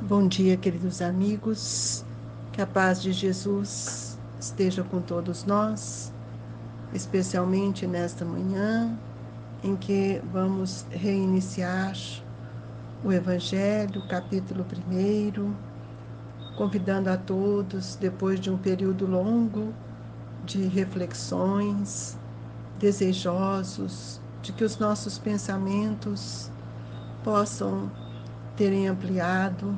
Bom dia, queridos amigos. Que a paz de Jesus esteja com todos nós, especialmente nesta manhã em que vamos reiniciar o Evangelho, capítulo 1, convidando a todos, depois de um período longo de reflexões, desejosos de que os nossos pensamentos possam terem ampliado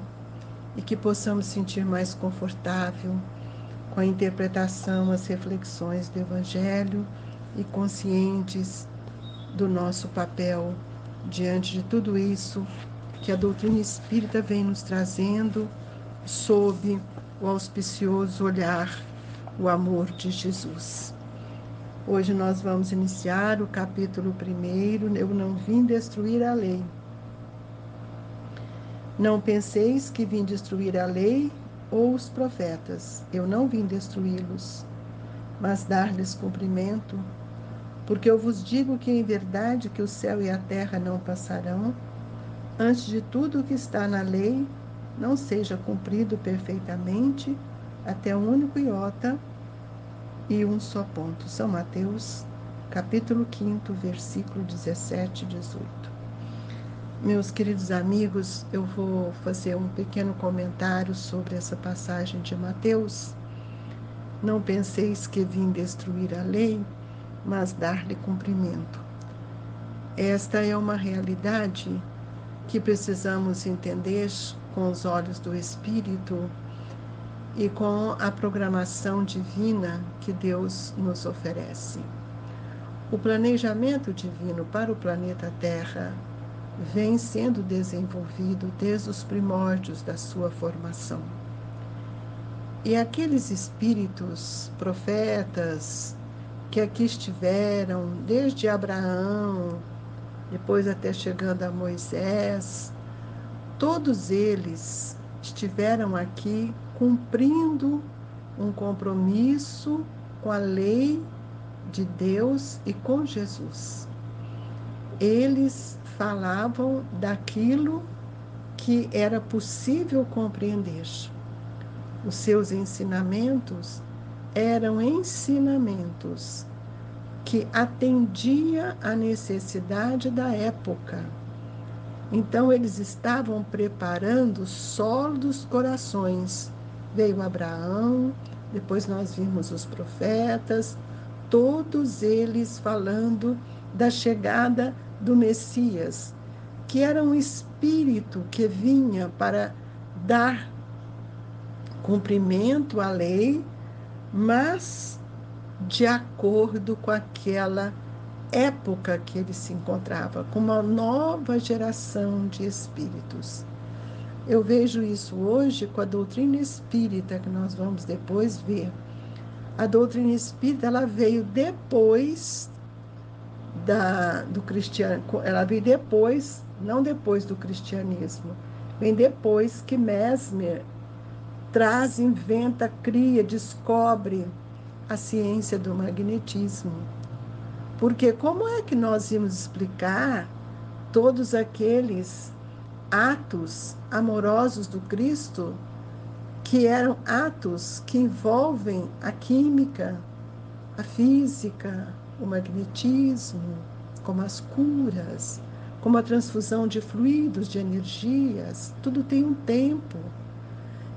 e que possamos sentir mais confortável com a interpretação, as reflexões do Evangelho e conscientes do nosso papel diante de tudo isso que a doutrina espírita vem nos trazendo sob o auspicioso olhar, o amor de Jesus. Hoje nós vamos iniciar o capítulo 1, Eu não vim destruir a lei. Não penseis que vim destruir a lei ou os profetas. Eu não vim destruí-los, mas dar-lhes cumprimento, porque eu vos digo que em verdade que o céu e a terra não passarão, antes de tudo o que está na lei não seja cumprido perfeitamente, até um único iota e um só ponto. São Mateus, capítulo 5, versículo 17 e 18. Meus queridos amigos, eu vou fazer um pequeno comentário sobre essa passagem de Mateus. Não penseis que vim destruir a lei, mas dar-lhe cumprimento. Esta é uma realidade que precisamos entender com os olhos do Espírito e com a programação divina que Deus nos oferece. O planejamento divino para o planeta Terra vem sendo desenvolvido desde os primórdios da sua formação. E aqueles espíritos, profetas, que aqui estiveram desde Abraão, depois até chegando a Moisés, todos eles estiveram aqui cumprindo um compromisso com a lei de Deus e com Jesus. Eles falavam daquilo que era possível compreender. Os seus ensinamentos eram ensinamentos que atendiam à necessidade da época. Então, eles estavam preparando o solo dos corações. Veio Abraão, depois nós vimos os profetas, todos eles falando da chegada do Messias, que era um espírito que vinha para dar cumprimento à lei, mas de acordo com aquela época que ele se encontrava, com uma nova geração de espíritos. Eu vejo isso hoje com a doutrina espírita, que nós vamos depois ver. A doutrina espírita, ela veio depois do cristianismo, ela veio depois, não depois do cristianismo, vem depois que Mesmer traz, inventa, cria, descobre a ciência do magnetismo. Porque como é que nós íamos explicar todos aqueles atos amorosos do Cristo, que eram atos que envolvem a química, a física, o magnetismo, como as curas, como a transfusão de fluidos, de energias, tudo tem um tempo.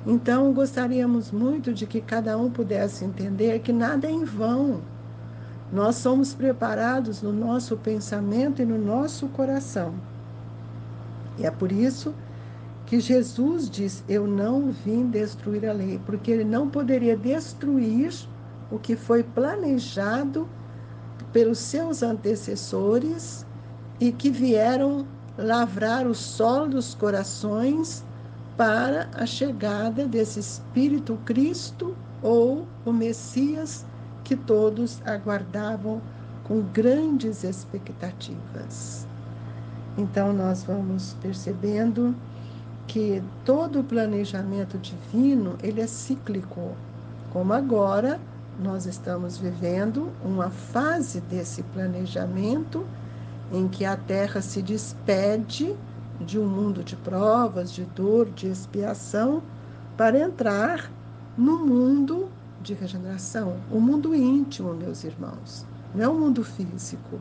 Então, gostaríamos muito de que cada um pudesse entender que nada é em vão. Nós somos preparados no nosso pensamento e no nosso coração. E é por isso que Jesus diz: eu não vim destruir a lei, porque ele não poderia destruir o que foi planejado pelos seus antecessores e que vieram lavrar o solo dos corações para a chegada desse Espírito Cristo ou o Messias que todos aguardavam com grandes expectativas. Então nós vamos percebendo que todo o planejamento divino, ele é cíclico, como agora nós estamos vivendo uma fase desse planejamento em que a Terra se despede de um mundo de provas, de dor, de expiação, para entrar no mundo de regeneração, o mundo íntimo, meus irmãos, não é o mundo físico.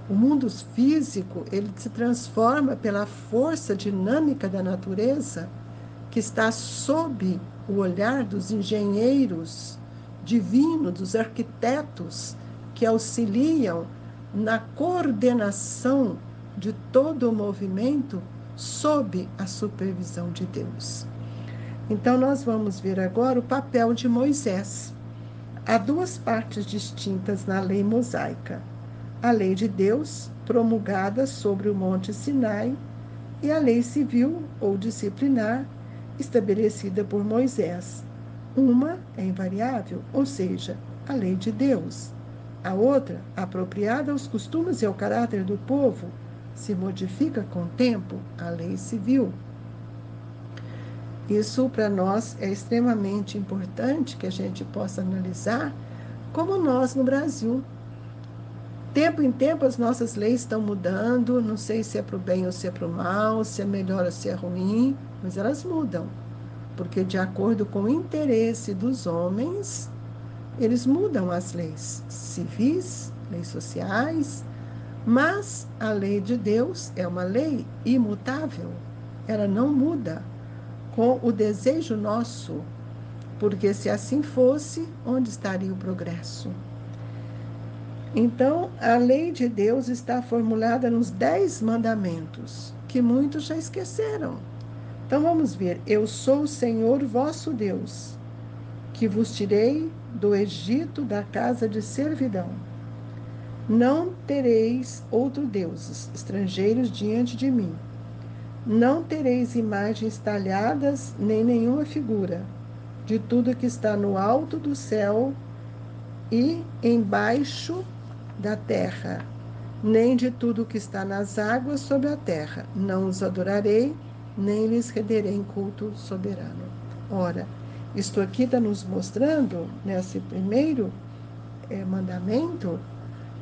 O mundo físico, ele se transforma pela força dinâmica da natureza, que está sob o olhar dos engenheiros divinos, dos arquitetos, que auxiliam na coordenação de todo o movimento sob a supervisão de Deus. Então, nós vamos ver agora o papel de Moisés. Há duas partes distintas na lei mosaica: a lei de Deus, promulgada sobre o Monte Sinai, e a lei civil ou disciplinar, estabelecida por Moisés. Uma é invariável, ou seja, a lei de Deus. A outra, apropriada aos costumes e ao caráter do povo, se modifica com o tempo, a lei civil. Isso para nós é extremamente importante que a gente possa analisar, como nós no Brasil. Tempo em tempo as nossas leis estão mudando, não sei se é para o bem ou se é para o mal, se é melhor ou se é ruim, mas elas mudam, porque de acordo com o interesse dos homens, eles mudam as leis civis, leis sociais, mas a lei de Deus é uma lei imutável, ela não muda com o desejo nosso, porque se assim fosse, onde estaria o progresso? Então, a lei de Deus está formulada nos 10 mandamentos, que muitos já esqueceram. Então, vamos ver. Eu sou o Senhor vosso Deus, que vos tirei do Egito, da casa de servidão. Não tereis outros deuses estrangeiros diante de mim. Não tereis imagens talhadas, nem nenhuma figura, de tudo que está no alto do céu e embaixo da terra, nem de tudo que está nas águas sobre a terra. Não os adorarei, nem lhes renderei em culto soberano. Ora, isto aqui está nos mostrando, nesse primeiro mandamento,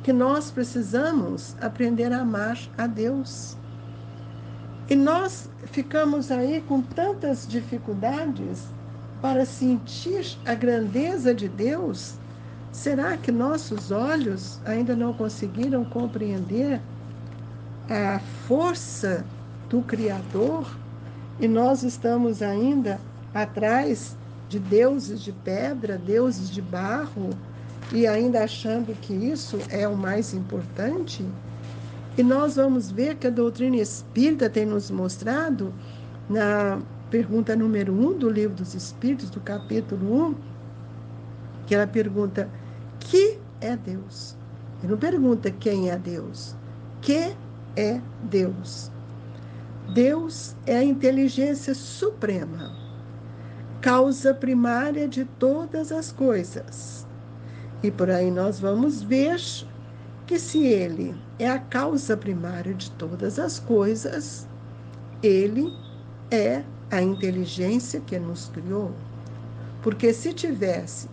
que nós precisamos aprender a amar a Deus. E nós ficamos aí com tantas dificuldades para sentir a grandeza de Deus. Será que nossos olhos ainda não conseguiram compreender a força do Criador? E nós estamos ainda atrás de deuses de pedra, deuses de barro, e ainda achando que isso é o mais importante? E nós vamos ver que a doutrina espírita tem nos mostrado, na pergunta número 1 do Livro dos Espíritos, do capítulo 1, que ela pergunta: que é Deus? Ele não pergunta quem é Deus. Que é Deus? Deus é a inteligência suprema, causa primária de todas as coisas. E por aí nós vamos ver que se Ele é a causa primária de todas as coisas, Ele é a inteligência que nos criou. Porque se tivesse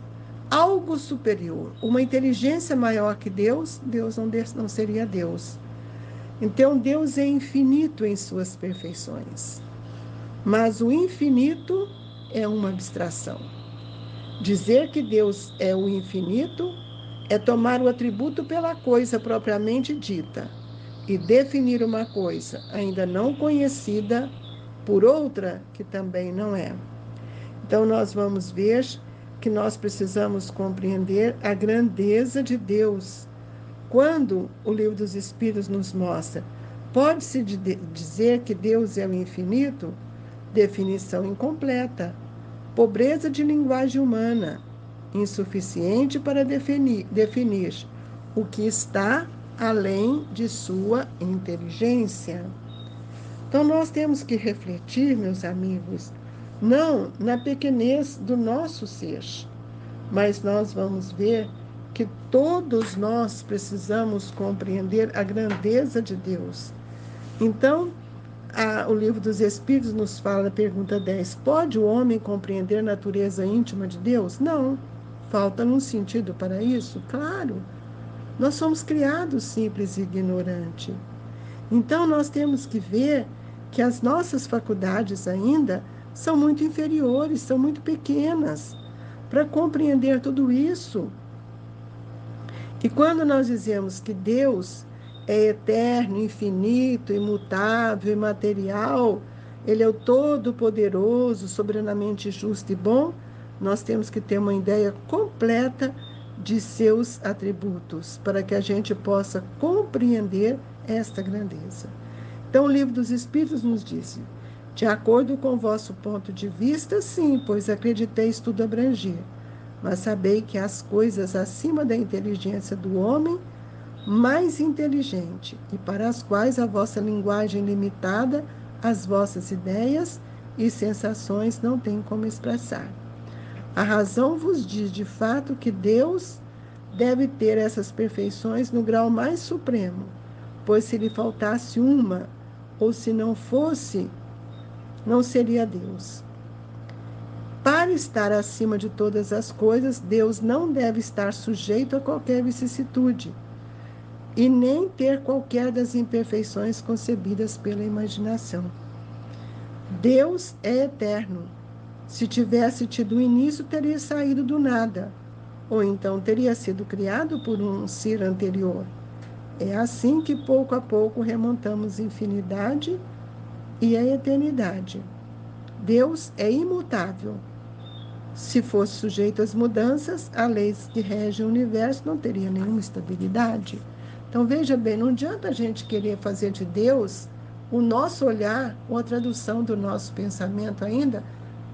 algo superior, uma inteligência maior que Deus, Deus não seria Deus. Então, Deus é infinito em suas perfeições. Mas o infinito é uma abstração. Dizer que Deus é o infinito é tomar o atributo pela coisa propriamente dita e definir uma coisa ainda não conhecida por outra que também não é. Então, nós vamos ver que nós precisamos compreender a grandeza de Deus. Quando o Livro dos Espíritos nos mostra, pode-se dizer que Deus é o infinito? Definição incompleta. Pobreza de linguagem humana, insuficiente para definir o que está além de sua inteligência. Então, nós temos que refletir, meus amigos, não na pequenez do nosso ser, mas nós vamos ver que todos nós precisamos compreender a grandeza de Deus. Então, o Livro dos Espíritos nos fala, na pergunta 10, pode o homem compreender a natureza íntima de Deus? Não. Falta um sentido para isso? Claro. Nós somos criados simples e ignorantes. Então, nós temos que ver que as nossas faculdades ainda são muito inferiores, são muito pequenas para compreender tudo isso. E quando nós dizemos que Deus é eterno, infinito, imutável, imaterial, Ele é o Todo-Poderoso, soberanamente justo e bom, nós temos que ter uma ideia completa de seus atributos, para que a gente possa compreender esta grandeza. Então, o Livro dos Espíritos nos diz: de acordo com o vosso ponto de vista, sim, pois acrediteis tudo abranger. Mas sabei que as coisas acima da inteligência do homem, mais inteligente, e para as quais a vossa linguagem limitada, as vossas ideias e sensações não têm como expressar. A razão vos diz, de fato, que Deus deve ter essas perfeições no grau mais supremo, pois se lhe faltasse uma, ou se não fosse, não seria Deus. Para estar acima de todas as coisas, Deus não deve estar sujeito a qualquer vicissitude e nem ter qualquer das imperfeições concebidas pela imaginação. Deus é eterno. Se tivesse tido início, teria saído do nada, ou então teria sido criado por um ser anterior. É assim que, pouco a pouco, remontamos a infinidade e a eternidade. Deus é imutável. Se fosse sujeito às mudanças, as leis que regem o universo não teria nenhuma estabilidade. Então, veja bem, não adianta a gente querer fazer de Deus o nosso olhar ou a tradução do nosso pensamento ainda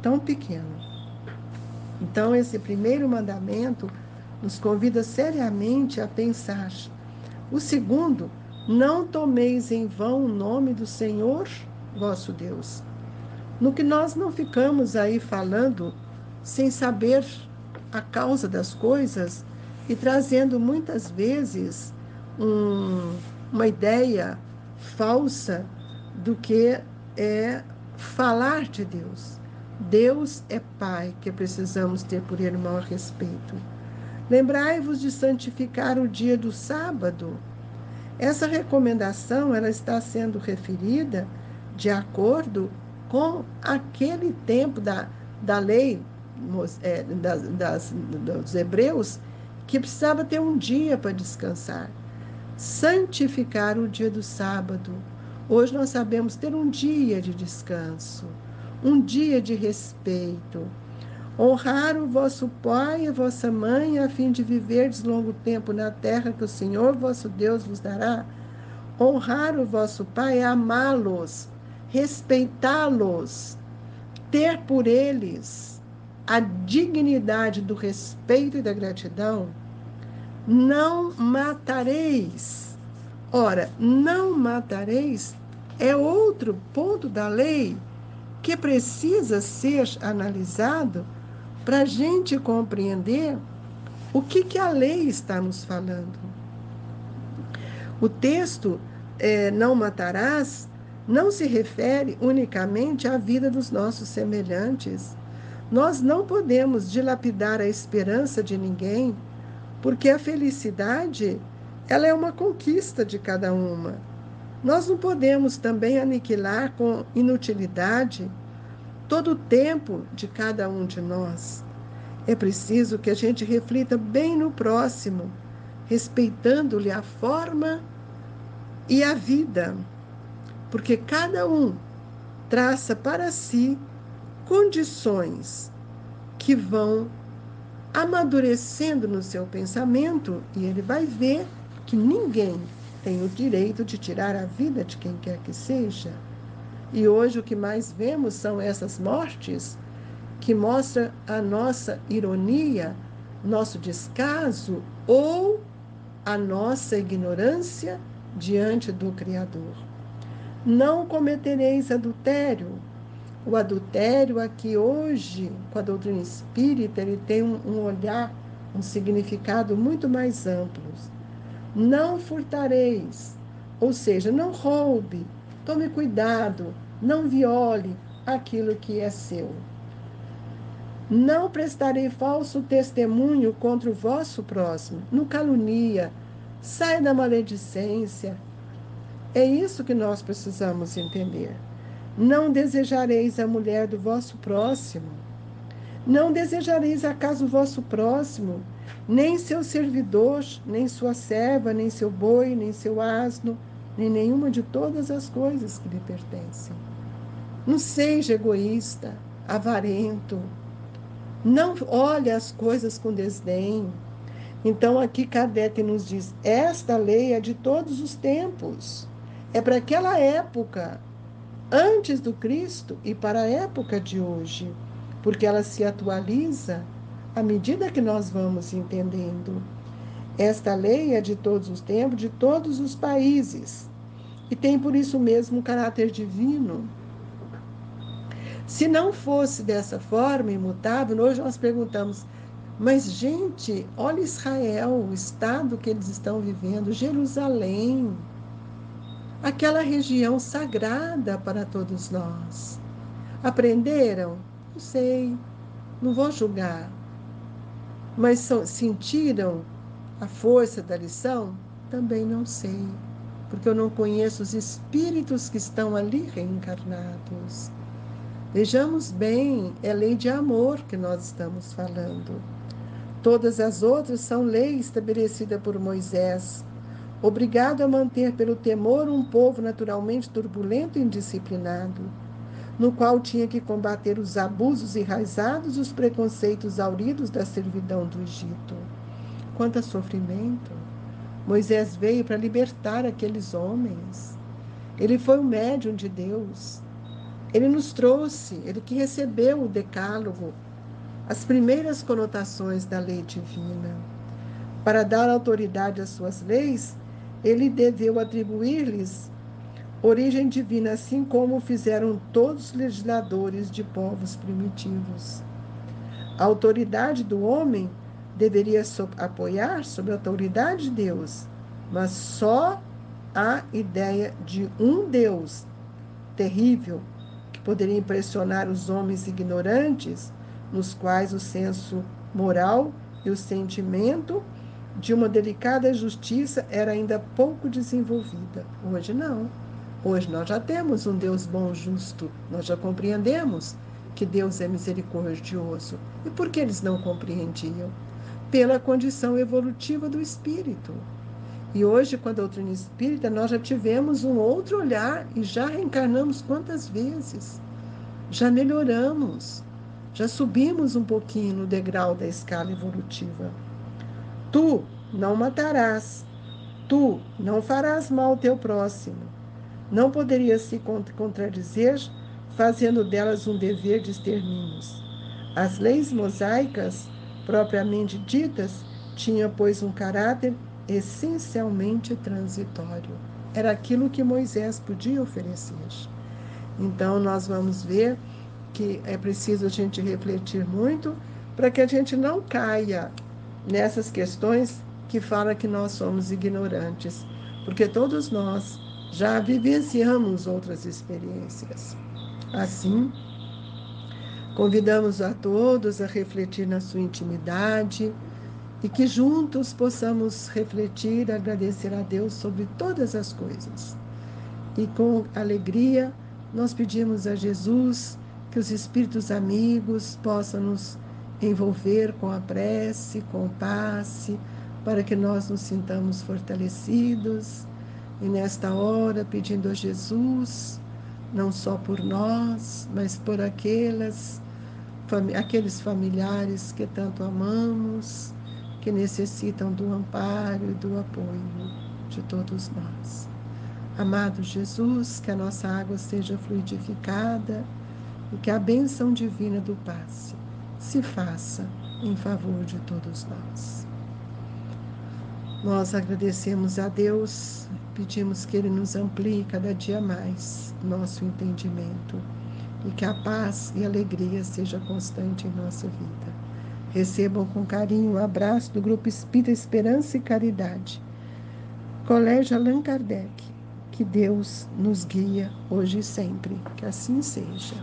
tão pequeno. Então, esse primeiro mandamento nos convida seriamente a pensar. O segundo, não tomeis em vão o nome do Senhor, vosso Deus. No que nós não ficamos aí falando sem saber a causa das coisas e trazendo muitas vezes uma ideia falsa do que é falar de Deus. Deus é Pai, que precisamos ter por Ele maior respeito. Lembrai-vos de santificar o dia do sábado. Essa recomendação ela está sendo referida de acordo com aquele tempo da lei dos hebreus, que precisava ter um dia para descansar. Santificar o dia do sábado. Hoje nós sabemos ter um dia de descanso, um dia de respeito. Honrar o vosso pai e a vossa mãe, a fim de viverdes longo tempo na terra que o Senhor vosso Deus vos dará. Honrar o vosso pai é amá-los, respeitá-los, ter por eles a dignidade do respeito e da gratidão. Não matareis. Ora, não matareis é outro ponto da lei que precisa ser analisado para a gente compreender o que a lei está nos falando. O texto não matarás não se refere unicamente à vida dos nossos semelhantes. Nós não podemos dilapidar a esperança de ninguém, porque a felicidade ela é uma conquista de cada uma. Nós não podemos também aniquilar com inutilidade todo o tempo de cada um de nós. É preciso que a gente reflita bem no próximo, respeitando-lhe a forma e a vida, porque cada um traça para si condições que vão amadurecendo no seu pensamento e ele vai ver que ninguém tem o direito de tirar a vida de quem quer que seja. E hoje o que mais vemos são essas mortes que mostram a nossa ironia, nosso descaso ou a nossa ignorância diante do Criador. Não cometereis adultério. O adultério aqui hoje, com a doutrina espírita, ele tem um olhar, um significado muito mais amplo. Não furtareis, ou seja, não roube, tome cuidado, não viole aquilo que é seu. Não prestarei falso testemunho contra o vosso próximo, não calunia, sai da maledicência. É isso que nós precisamos entender. Não desejareis a mulher do vosso próximo. Não desejareis acaso o vosso próximo, nem seu servidor, nem sua serva, nem seu boi, nem seu asno, nem nenhuma de todas as coisas que lhe pertencem. Não seja egoísta, avarento. Não olhe as coisas com desdém. Então aqui Kardec nos diz, esta lei é de todos os tempos. É para aquela época, antes do Cristo e para a época de hoje, porque ela se atualiza à medida que nós vamos entendendo. Esta lei é de todos os tempos, de todos os países, e tem por isso mesmo um caráter divino. Se não fosse dessa forma, imutável, hoje nós perguntamos, mas gente, olha Israel, o estado que eles estão vivendo, Jerusalém, aquela região sagrada para todos nós. Aprenderam? Não sei, não vou julgar. Mas sentiram a força da lição? Também não sei, porque eu não conheço os espíritos que estão ali reencarnados. Vejamos bem, é lei de amor que nós estamos falando. Todas as outras são leis estabelecidas por Moisés, obrigado a manter pelo temor um povo naturalmente turbulento e indisciplinado, no qual tinha que combater os abusos enraizados e os preconceitos auridos da servidão do Egito. Quanto a sofrimento! Moisés veio para libertar aqueles homens. Ele foi o médium de Deus. Ele nos trouxe, ele que recebeu o decálogo, as primeiras conotações da lei divina. Para dar autoridade às suas leis, ele deveu atribuir-lhes origem divina, assim como fizeram todos os legisladores de povos primitivos. A autoridade do homem deveria apoiar sobre a autoridade de Deus, mas só a ideia de um Deus terrível que poderia impressionar os homens ignorantes, nos quais o senso moral e o sentimento de uma delicada justiça era ainda pouco desenvolvida. Hoje não. Hoje nós já temos um Deus bom, justo. Nós já compreendemos que Deus é misericordioso. E por que eles não compreendiam? Pela condição evolutiva do espírito. E hoje, com a doutrina espírita, nós já tivemos um outro olhar e já reencarnamos quantas vezes? Já melhoramos, já subimos um pouquinho no degrau da escala evolutiva. Tu não matarás, tu não farás mal ao teu próximo. Não poderia se contradizer, fazendo delas um dever de extermínios. As leis mosaicas, propriamente ditas, tinham, pois, um caráter essencialmente transitório. Era aquilo que Moisés podia oferecer. Então, nós vamos ver que é preciso a gente refletir muito para que a gente não caia nessas questões que fala que nós somos ignorantes, porque todos nós já vivenciamos outras experiências. Assim, convidamos a todos a refletir na sua intimidade e que juntos possamos refletir e agradecer a Deus sobre todas as coisas. E com alegria, nós pedimos a Jesus que os espíritos amigos possam nos envolver com a prece, com o passe, para que nós nos sintamos fortalecidos. E nesta hora, pedindo a Jesus, não só por nós, mas por aqueles familiares que tanto amamos, que necessitam do amparo e do apoio de todos nós. Amado Jesus, que a nossa água seja fluidificada e que a bênção divina do passe se faça em favor de todos nós. Nós agradecemos a Deus, pedimos que Ele nos amplie cada dia mais nosso entendimento e que a paz e a alegria seja constante em nossa vida. Recebam com carinho o abraço do Grupo Espírita Esperança e Caridade, Colégio Allan Kardec. Que Deus nos guia hoje e sempre, que assim seja.